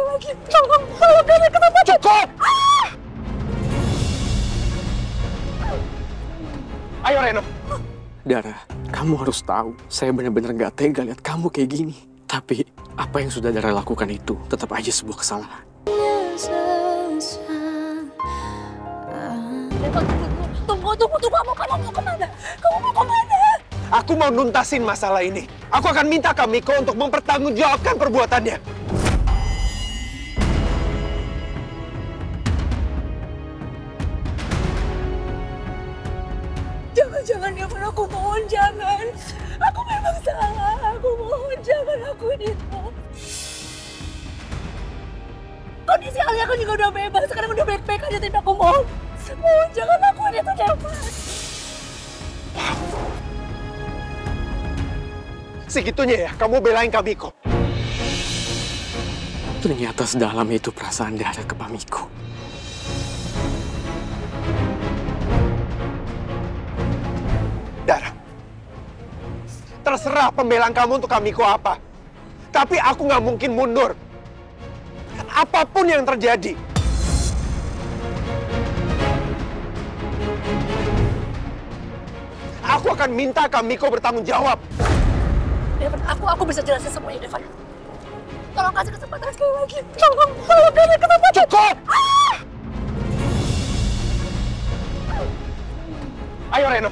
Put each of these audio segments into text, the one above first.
sekali lagi. Tolong, Dara, kenapa? Cukup! Ayo Reno. Dara, kamu harus tahu, saya benar-benar gak tega lihat kamu kayak gini. Tapi, apa yang sudah Dara lakukan itu tetap aja sebuah kesalahan. Tunggu, kamu mau kemana? Kamu mau kemana? Aku mau nuntasin masalah ini. Aku akan minta Kamiko untuk mempertanggungjawabkan perbuatannya. Jangan, Evan, aku mohon jangan. Aku memang salah, aku mohon jangan lakuin itu. Kondisi Alia kan juga udah bebas, sekarang udah baik-baik aja, tapi aku mohon. Mohon jangan lakuin itu, Evan. Segitunya ya, kamu belain Kamiko. Ternyata sedalam itu perasaan Dara ke Pamiko. Dara, terserah pembelaan kamu untuk Kamiko apa. Tapi aku nggak mungkin mundur. Apapun yang terjadi. Aku akan minta Kamiko bertanggung jawab. Evan, aku bisa jelasin semuanya, Evan. Tolong kasih kesempatan sekali lagi. Tolong, Dara, kenapa? Cukup! Ayo Reno.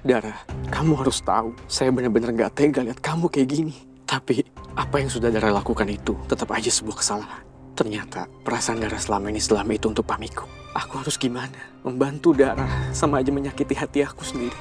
Dara, kamu harus tahu, saya benar-benar gak tega lihat kamu kayak gini. Tapi, apa yang sudah Dara lakukan itu tetap aja sebuah kesalahan. Ternyata, perasaan Dara selama itu untuk Pamiko. Aku harus gimana? Membantu Dara sama aja menyakiti hati aku sendiri.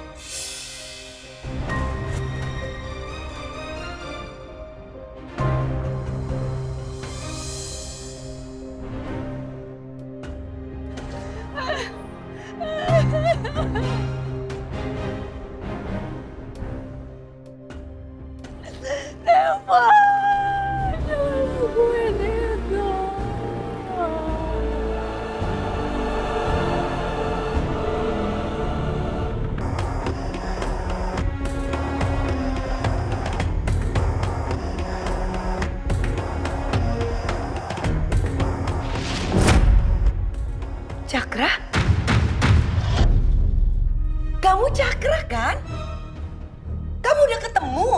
Cakra? Kamu Cakra kan? Kamu udah ketemu?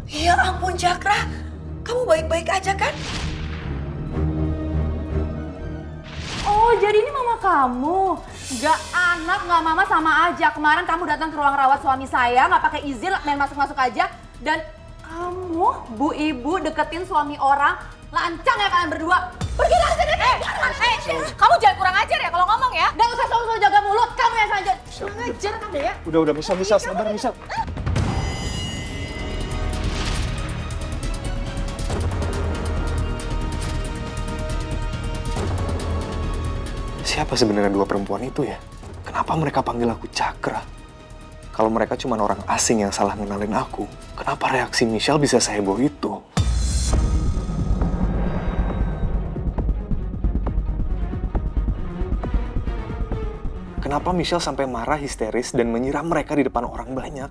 Ya ampun Cakra, kamu baik-baik aja kan? Oh, jadi ini mama kamu? Gak anak, gak mama sama aja. Kemarin kamu datang ke ruang rawat suami saya, gak pakai izin, main masuk-masuk aja. Dan kamu, bu ibu, deketin suami orang, lancang ya kalian berdua. Pergi dari sini! Kamu jangan kurang ajar ya kalau ngomong ya. Gak usah selalu jaga mulut, kamu yang saja. Kurang ajar kamu ya. Udah, Misal, sabar, Misal. Siapa sebenarnya dua perempuan itu ya? Kenapa mereka panggil aku Cakra? Kalau mereka cuma orang asing yang salah ngenalin aku, kenapa reaksi Michelle bisa seheboh itu? Kenapa Michelle sampai marah histeris dan menyiram mereka di depan orang banyak?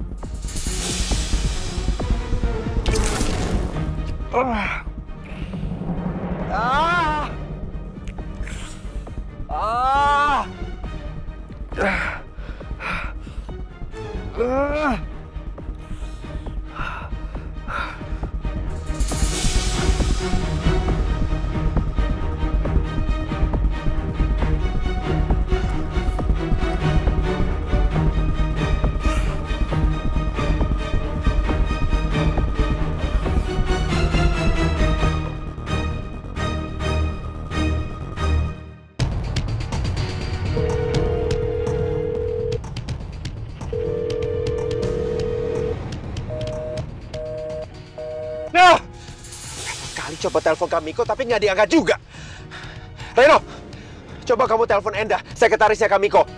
Coba telepon Kamiko tapi nggak diangkat juga. Reno, coba kamu telepon Enda, sekretarisnya Kamiko.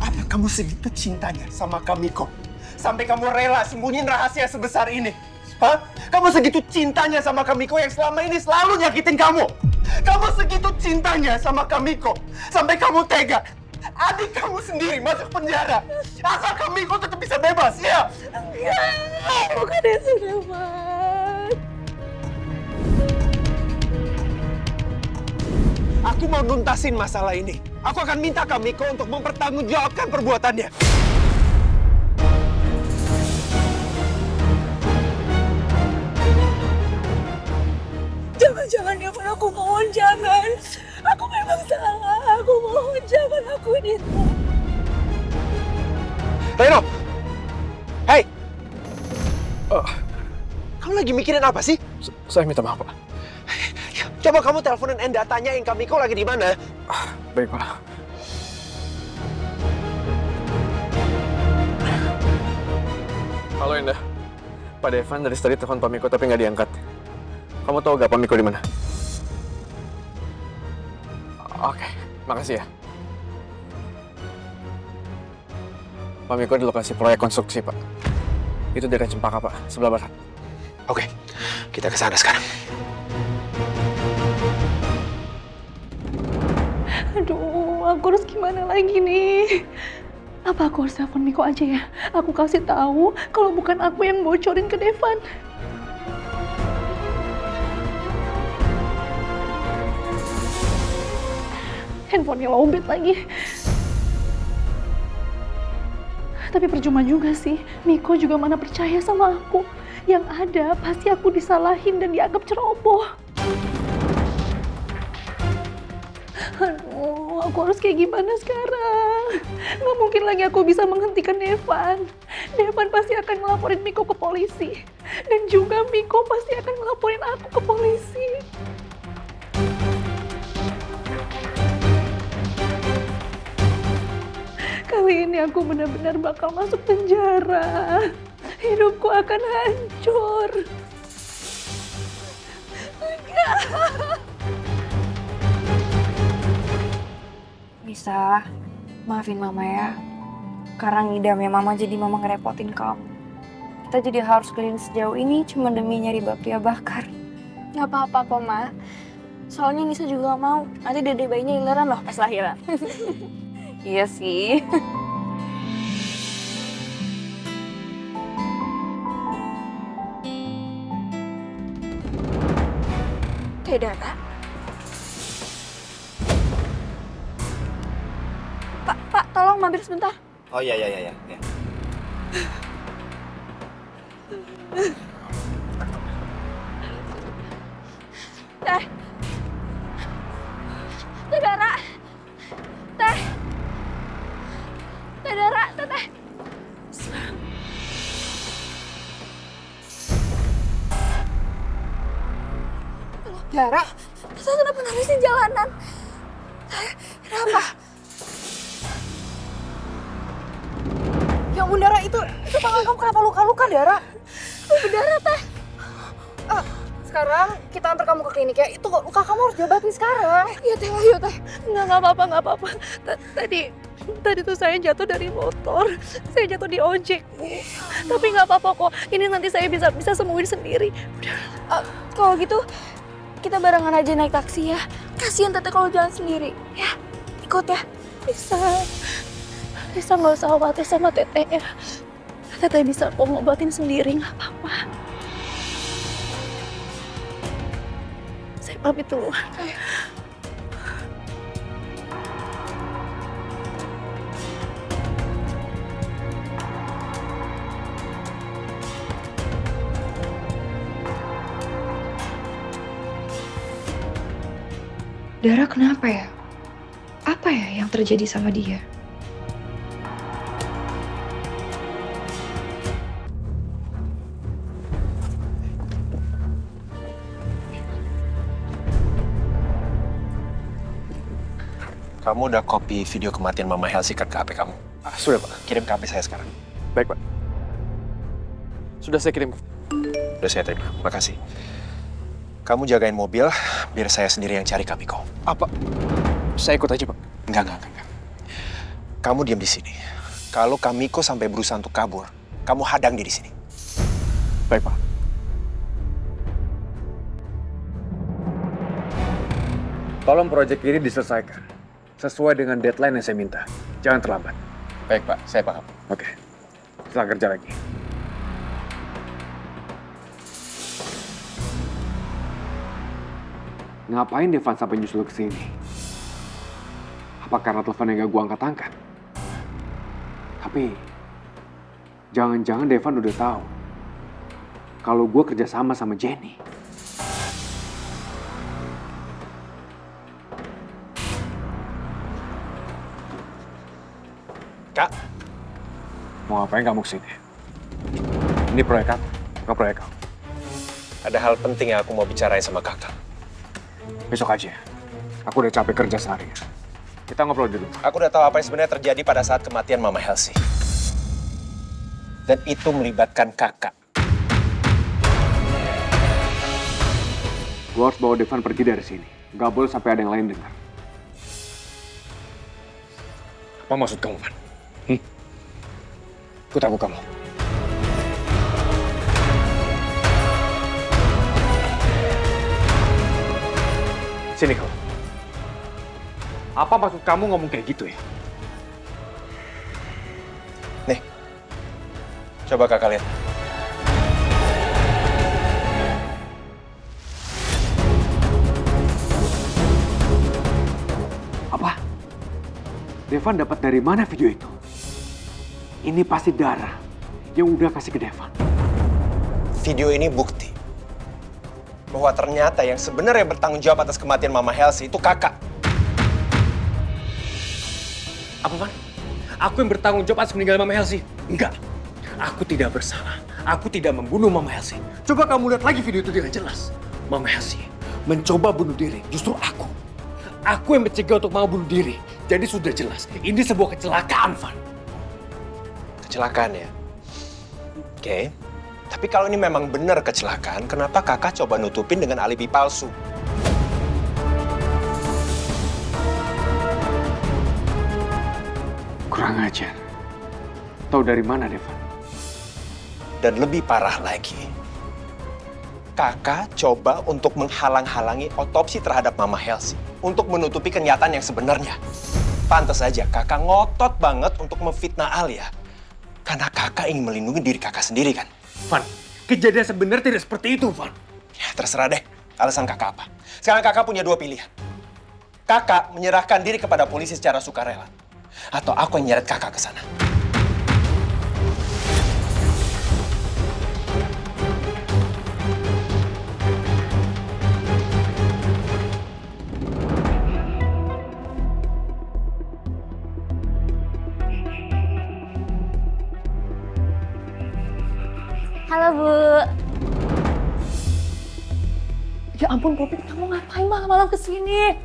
Apa kamu segitu cintanya sama Kamiko? Sampai kamu rela sembunyiin rahasia sebesar ini? Hah? Kamu segitu cintanya sama Kamiko yang selama ini selalu nyakitin kamu? Kamu segitu cintanya sama Kamiko sampai kamu tega adik kamu sendiri masuk penjara asal Kamiko tetap bisa bebas, ya? Enggak, bukan itu, Evan. Aku mau nuntasin masalah ini. Aku akan minta Kamiko untuk mempertanggungjawabkan perbuatannya. Jangan, Evan, aku mohon jangan. Aku memang salah, aku mohon jangan lakuin itu. Reno! Hei! Kamu lagi mikirin apa sih? Saya minta maaf, Pak. Coba kamu teleponin Enda, tanyain Kamiko lagi di mana. Baik, Pak. Halo, Indah. Pak Devan dari tadi telepon Pak Miko tapi nggak diangkat. Kamu tahu gak Pak Miko di mana? Oke, makasih ya. Pak Miko di lokasi proyek konstruksi, Pak. Itu daerah Cempaka, Pak, sebelah barat. Oke, kita ke sana sekarang. Aduh, aku harus gimana lagi nih? Apa aku harus telepon Miko aja ya? Aku kasih tahu kalau bukan aku yang bocorin ke Devan. Handphonenya lowbat lagi. Tapi percuma juga sih. Miko juga mana percaya sama aku. Yang ada pasti aku disalahin dan dianggap ceroboh. Aduh, aku harus kayak gimana sekarang? Nggak mungkin lagi aku bisa menghentikan Devan. Devan pasti akan ngelaporin Miko ke polisi. Dan juga Miko pasti akan ngelaporin aku ke polisi. Kali ini aku benar-benar bakal masuk penjara. Hidupku akan hancur. Bisa, maafin Mama ya. Karena ngidamnya Mama jadi Mama ngerepotin kamu. Kita jadi harus keliling sejauh ini cuma demi nyari bapia bakar. Gak apa-apa kok, Ma. Soalnya Nisa juga gak mau. Nanti dede bayinya ileran loh pas lahiran. Iya sih. Dara. Pak, tolong mampir sebentar. Oh iya. Teh. Teh Dara. Teh. Teh Dara, Teh. Dara, Teh kenapa nangis di jalanan? Teh, kenapa? Ya ampun Dara, itu tangan kamu kenapa luka-luka Dara? Berdarah Teh. Sekarang kita antar kamu ke klinik ya. Itu luka kamu harus diobatin sekarang. Iya Teh, ayo Teh. Nggak apa-apa. Tadi tuh saya jatuh dari motor. Saya jatuh di ojek, Bu. Tapi nggak apa-apa kok. Ini nanti saya bisa sembuhin sendiri. Kalau gitu, kita barengan aja naik taksi ya. Kasihan Teteh kalau jalan sendiri. Ya, ikut ya. Bisa nggak usah khawatir sama Teteh ya. Teteh bisa kok ngobatin sendiri, nggak apa-apa. Saya pamit dulu. Dara kenapa ya? Apa ya yang terjadi sama dia? Kamu udah copy video kematian Mama Helsikat ke HP kamu? Sudah, Pak. Kirim ke HP saya sekarang. Baik, Pak. Sudah saya kirim. Udah saya terima, makasih. Kamu jagain mobil, biar saya sendiri yang cari Kamiko. Apa? Saya ikut aja, Pak. Enggak. Kamu diam di sini. Kalau Kamiko sampai berusaha untuk kabur, kamu hadang dia di sini. Baik, Pak. Tolong proyek ini diselesaikan sesuai dengan deadline yang saya minta. Jangan terlambat. Baik, Pak. Saya paham. Oke. Selamat kerja lagi. Ngapain Devan sampai nyusul ke sini? Apa karena teleponnya gak gue angkat-angkat? Tapi jangan-jangan Devan udah tahu kalau gue kerja sama Jenny. Kak, Mau ngapain kamu kesini? Ini proyek aku, bukan proyek kamu. ada hal penting yang aku mau bicarain sama kakak. Besok aja. Aku udah capek kerja seharian. Kita ngobrol dulu. Aku udah tahu apa yang sebenarnya terjadi pada saat kematian Mama Helsi. Dan itu melibatkan kakak. Gue harus bawa Devan pergi dari sini. Gak boleh sampai ada yang lain dengar. Apa maksud kamu, Van? Ikut aku kamu. Sini kamu. Apa maksud kamu ngomong kayak gitu ya? Nih, coba kakak lihat. Apa? Devan dapat dari mana video itu? Ini pasti Dara yang udah kasih ke Devan. Video ini bukti bahwa ternyata yang sebenarnya bertanggung jawab atas kematian Mama Helsi itu kakak. Apa, Van? Aku yang bertanggung jawab atas meninggalnya Mama Helsi? Enggak. Aku tidak bersalah. Aku tidak membunuh Mama Helsi. Coba kamu lihat lagi video itu dengan jelas. Mama Helsi mencoba bunuh diri. Justru aku. Aku yang mencegah untuk mau bunuh diri. Jadi sudah jelas. Ini sebuah kecelakaan, Van. Kecelakaan ya? Oke. Tapi kalau ini memang benar kecelakaan, kenapa kakak coba nutupin dengan alibi palsu? Kurang ajar. Tahu dari mana, Devan? Dan lebih parah lagi, kakak coba untuk menghalang-halangi otopsi terhadap Mama Helsi untuk menutupi kenyataan yang sebenarnya. Pantas aja kakak ngotot banget untuk memfitnah Alia karena kakak ingin melindungi diri kakak sendiri kan? Van, kejadian sebenarnya tidak seperti itu, Van. Ya terserah deh, alasan kakak apa. Sekarang kakak punya dua pilihan. Kakak menyerahkan diri kepada polisi secara sukarela. Atau aku yang nyeret kakak ke sana. Halo, Bu. Ya ampun, Popi, kamu ngapain malam-malam kesini?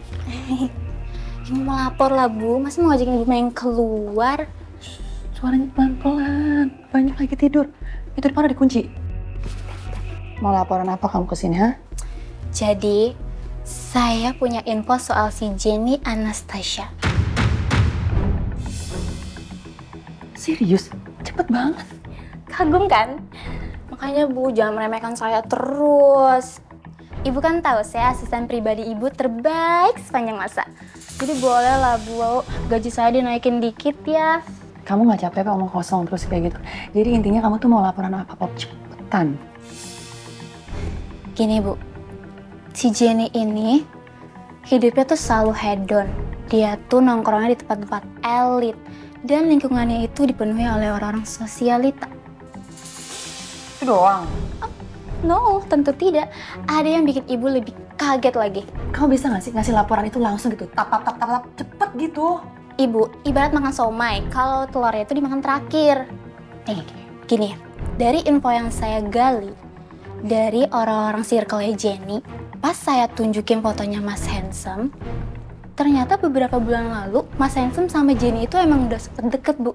Ini mau lapor lah, Bu. Masa mau ngajakin Ibu main keluar? Suaranya pelan-pelan, banyak lagi tidur. Itu depan ada dikunci. Mau laporan apa kamu kesini, ha? Jadi, saya punya info soal si Jenny Anastasia. Serius? Cepet banget. Kagum kan? Makanya Bu, jangan meremehkan saya terus. Ibu kan tahu saya asisten pribadi Ibu terbaik sepanjang masa. Jadi boleh lah Bu, gaji saya dinaikin dikit ya. Kamu nggak capek Pak omong kosong terus kayak gitu? Jadi intinya kamu tuh mau laporan apa, Pop? Cepetan. Gini Bu, si Jenny ini hidupnya tuh selalu hedon. Dia tuh nongkrongnya di tempat-tempat elit. Dan lingkungannya itu dipenuhi oleh orang-orang sosialita. Itu doang. No, tentu tidak. Ada yang bikin Ibu lebih kaget lagi. Kamu bisa nggak sih ngasih laporan itu langsung gitu? Tap, cepet gitu. Ibu, ibarat makan somai, kalau telurnya itu dimakan terakhir. Gini, dari info yang saya gali, dari orang-orang circle-nya Jenny, pas saya tunjukin fotonya Mas Handsome, ternyata beberapa bulan lalu, Mas Handsome sama Jenny itu emang udah sempet deket, Bu.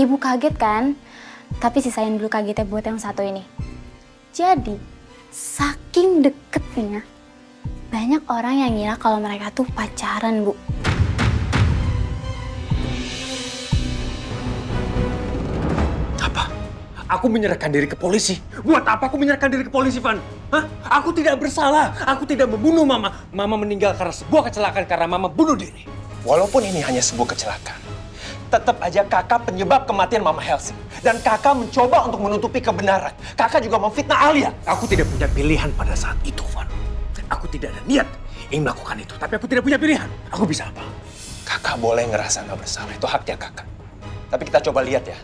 Ibu kaget kan? Tapi sisain dulu kagetnya buat yang satu ini. Jadi, saking deketnya, banyak orang yang ngira kalau mereka tuh pacaran, Bu. Apa? Aku menyerahkan diri ke polisi? Buat apa aku menyerahkan diri ke polisi, Van? Hah? Aku tidak bersalah. Aku tidak membunuh Mama. Mama meninggal karena sebuah kecelakaan karena Mama bunuh diri. Walaupun ini hanya sebuah kecelakaan, tetap aja kakak penyebab kematian Mama Helsi. Dan kakak mencoba untuk menutupi kebenaran. Kakak juga memfitnah Alia. Aku tidak punya pilihan pada saat itu, Van. Aku tidak ada niat ingin melakukan itu, tapi aku tidak punya pilihan. Aku bisa apa? Kakak boleh ngerasa nggak bersalah, itu haknya kakak. Tapi kita coba lihat ya,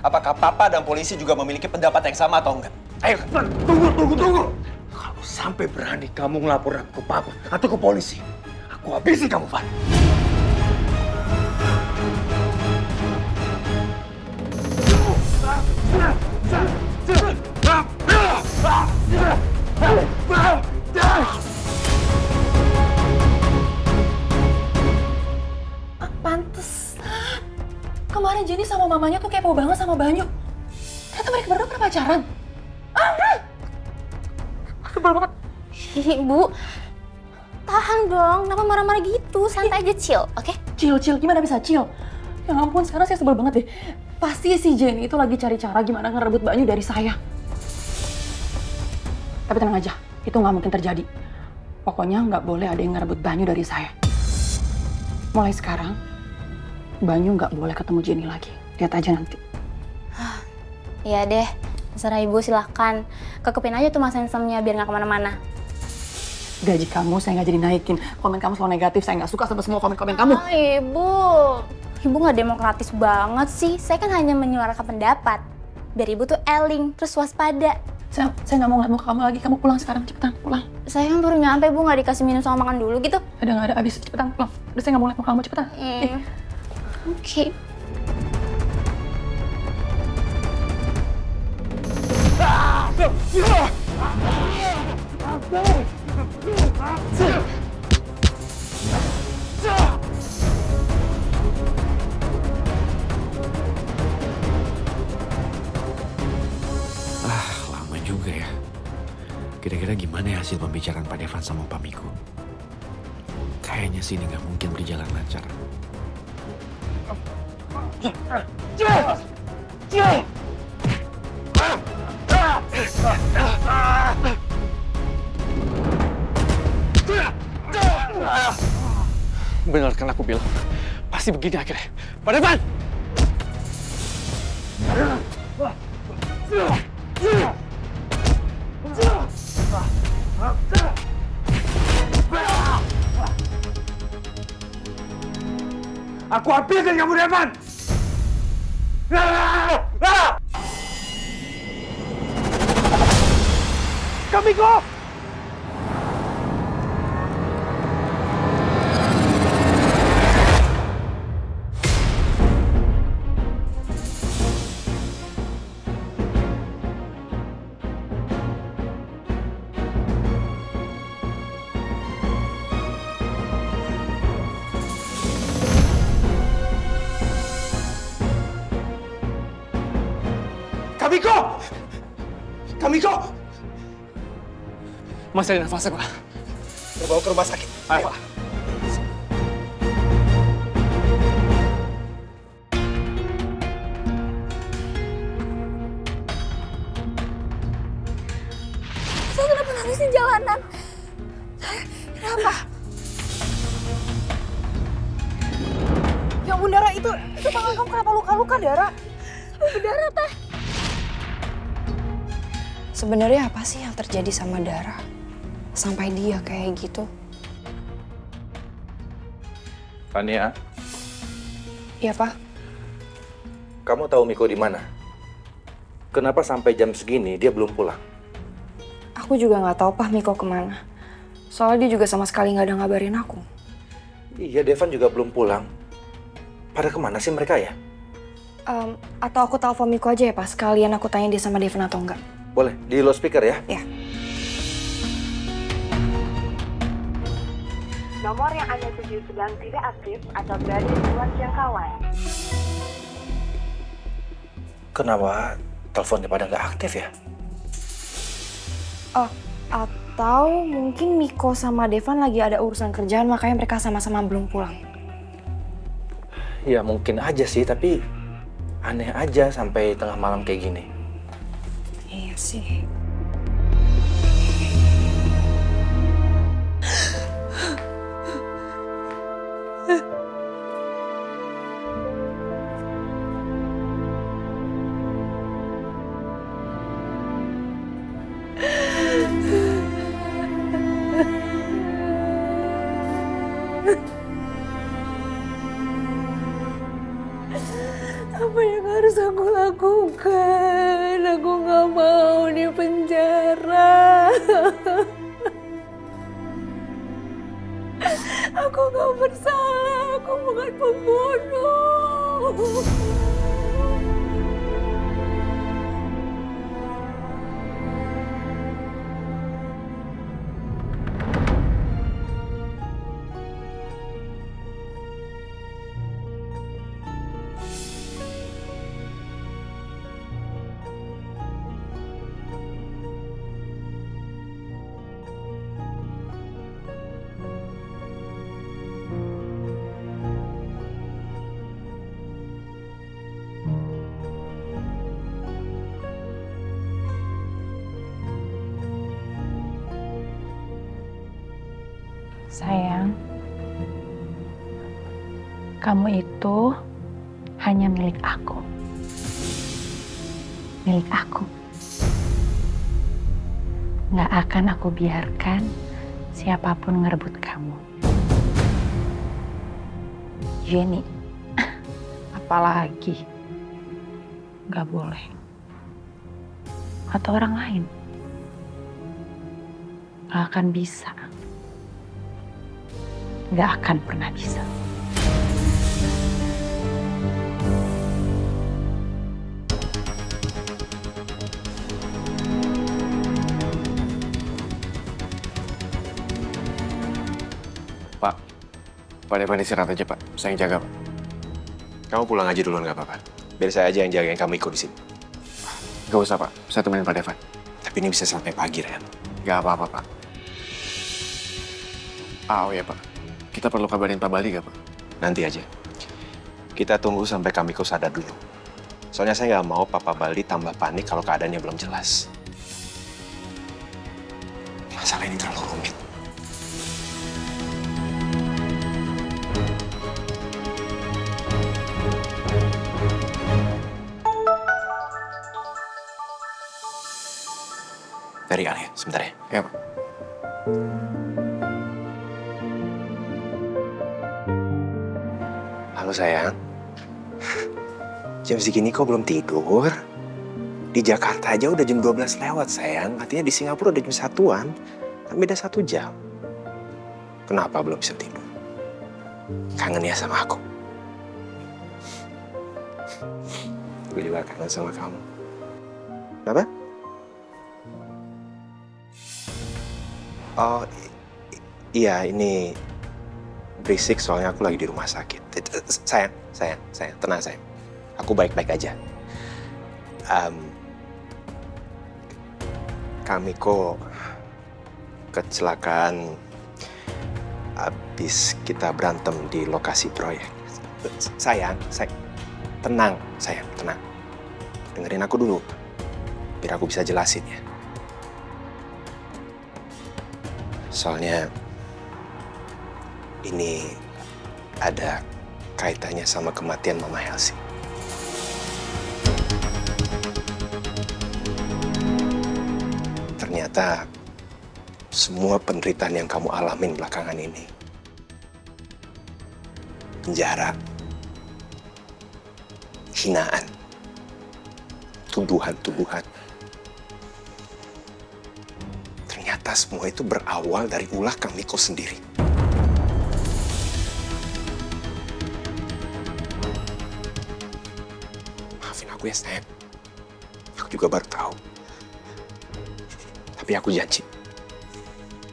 apakah papa dan polisi juga memiliki pendapat yang sama atau enggak? Ayo, tunggu. Kalau sampai berani kamu ngelapor aku ke papa atau ke polisi, aku habisi kamu, Van. Pantesan. Kemarin Jenny sama mamanya tuh kepo banget sama Banyu. Ternyata mereka berdua pernah pacaran. Sebel banget. Ibu, tahan dong. Kenapa marah-marah gitu? Santai aja, chill, oke? Chill. Gimana bisa chill? Ya ampun, sekarang saya sebel banget deh. Pasti si Jenny itu lagi cari cara gimana ngerebut Banyu dari saya. Tapi tenang aja, itu nggak mungkin terjadi. Pokoknya nggak boleh ada yang ngerebut Banyu dari saya. Mulai sekarang, Banyu nggak boleh ketemu Jenny lagi. Lihat aja nanti. Iya deh, terserah ibu silahkan. Kekepin aja tuh mas handsome-nya biar nggak kemana-mana. Gaji kamu saya nggak jadi naikin. Komen kamu selalu negatif, saya nggak suka sama semua komen-komen kamu. Ibu nggak demokratis banget sih. Saya kan hanya menyuarakan pendapat. Biar ibu tuh eling, terus waspada. Saya nggak mau ngeliat muka kamu lagi. Kamu pulang sekarang, cepetan pulang. Saya kan baru nyampe, Bu, nggak dikasih minum sama makan dulu gitu. Nggak ada, abis, cepetan pulang. Udah saya nggak mau ngeliat muka kamu, cepetan. Oke. Lama juga ya. Kira-kira gimana ya hasil pembicaraan Pak Devan sama Pak Miko? Kayaknya sih ini nggak mungkin berjalan lancar. Benar kan aku bilang, pasti begini akhirnya. Pak Devan! Aku habisin kamu, Devan! Kamiko! Kamiko! Masih ada nafasnya, Pak. Kita bawa ke rumah sakit. Ayo, Pak. Saya kenapa nangis di jalanan? Kenapa? Ya ampun, Dara, itu tangan kamu kenapa luka-luka, Dara? Berdarah, Teh. Sebenarnya apa sih yang terjadi sama Dara? Sampai dia kayak gitu. Fania, Iya, Pak. kamu tahu Miko di mana? Kenapa sampai jam segini dia belum pulang? Aku juga nggak tahu, Pak, Miko kemana. Soalnya dia juga sama sekali nggak ada ngabarin aku. Iya, Devan juga belum pulang. Pada kemana sih mereka ya? Atau aku telepon Miko aja ya, Pak. Sekalian aku tanya dia sama Devon atau enggak. Boleh, di loudspeaker ya? Ya. Nomor yang Anda tuju sedang tidak aktif atau berada di luar jangkauan. Kenapa teleponnya pada nggak aktif ya? Oh, atau mungkin Miko sama Devon lagi ada urusan kerjaan makanya mereka sama-sama belum pulang. Ya mungkin aja sih, tapi aneh aja sampai tengah malam kayak gini. Iya sih. penjara. Aku gak bersalah, aku bukan pembunuh. Sayang, kamu itu hanya milik aku. Milik aku. Nggak akan aku biarkan siapapun ngerebut kamu. Jenny, apalagi nggak boleh. Atau orang lain. Nggak akan bisa. Nggak akan pernah bisa. Pak Devan istirahat aja, Pak. Saya yang jaga, Pak. Kamu pulang aja duluan nggak apa-apa. Biar saya aja yang jagain kamu ikut di sini. Gak usah, Pak. Saya temenin Pak Devan. Tapi ini bisa sampai pagi, Ren. Gak apa-apa, Pak. Oh ya, Pak. Kita perlu kabarin Pak Bali gak, Pak? Nanti aja. Kita tunggu sampai Kamiko sadar dulu. Soalnya saya nggak mau Papa Bali tambah panik kalau keadaannya belum jelas. Masalah ini terlalu rumit. Dari Al ya, sebentar ya. Ya, Pak. Halo sayang. Jam segini kok belum tidur? Di Jakarta aja udah jam 12 lewat sayang. Artinya di Singapura udah jam 1-an. Kan beda 1 jam. Kenapa belum bisa tidur? Kangen ya sama aku? Gue juga kangen sama kamu. Kenapa? Oh, iya ini berisik soalnya aku lagi di rumah sakit. Sayang, tenang sayang. Aku baik-baik aja. Kamiko kecelakaan habis kita berantem di lokasi proyek. Sayang, tenang, sayang, tenang. Dengerin aku dulu, biar aku bisa jelasin ya. Soalnya ini ada kaitannya sama kematian Mama Helsi. Ternyata semua penderitaan yang kamu alamin belakangan ini, penjara, hinaan, tuduhan-tuduhan, ternyata semua itu berawal dari ulah Kamiko sendiri. Aku ya sayang, aku juga baru tahu. Tapi aku janji,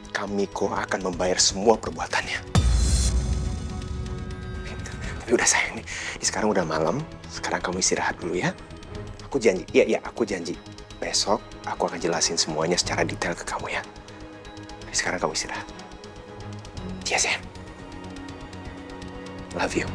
Kamiko akan membayar semua perbuatannya. Tapi udah sayang, nih sekarang udah malam, sekarang kamu istirahat dulu ya. Aku janji, iya aku janji. Besok aku akan jelasin semuanya secara detail ke kamu ya. Tapi sekarang kamu istirahat. Iya sayang. Love you.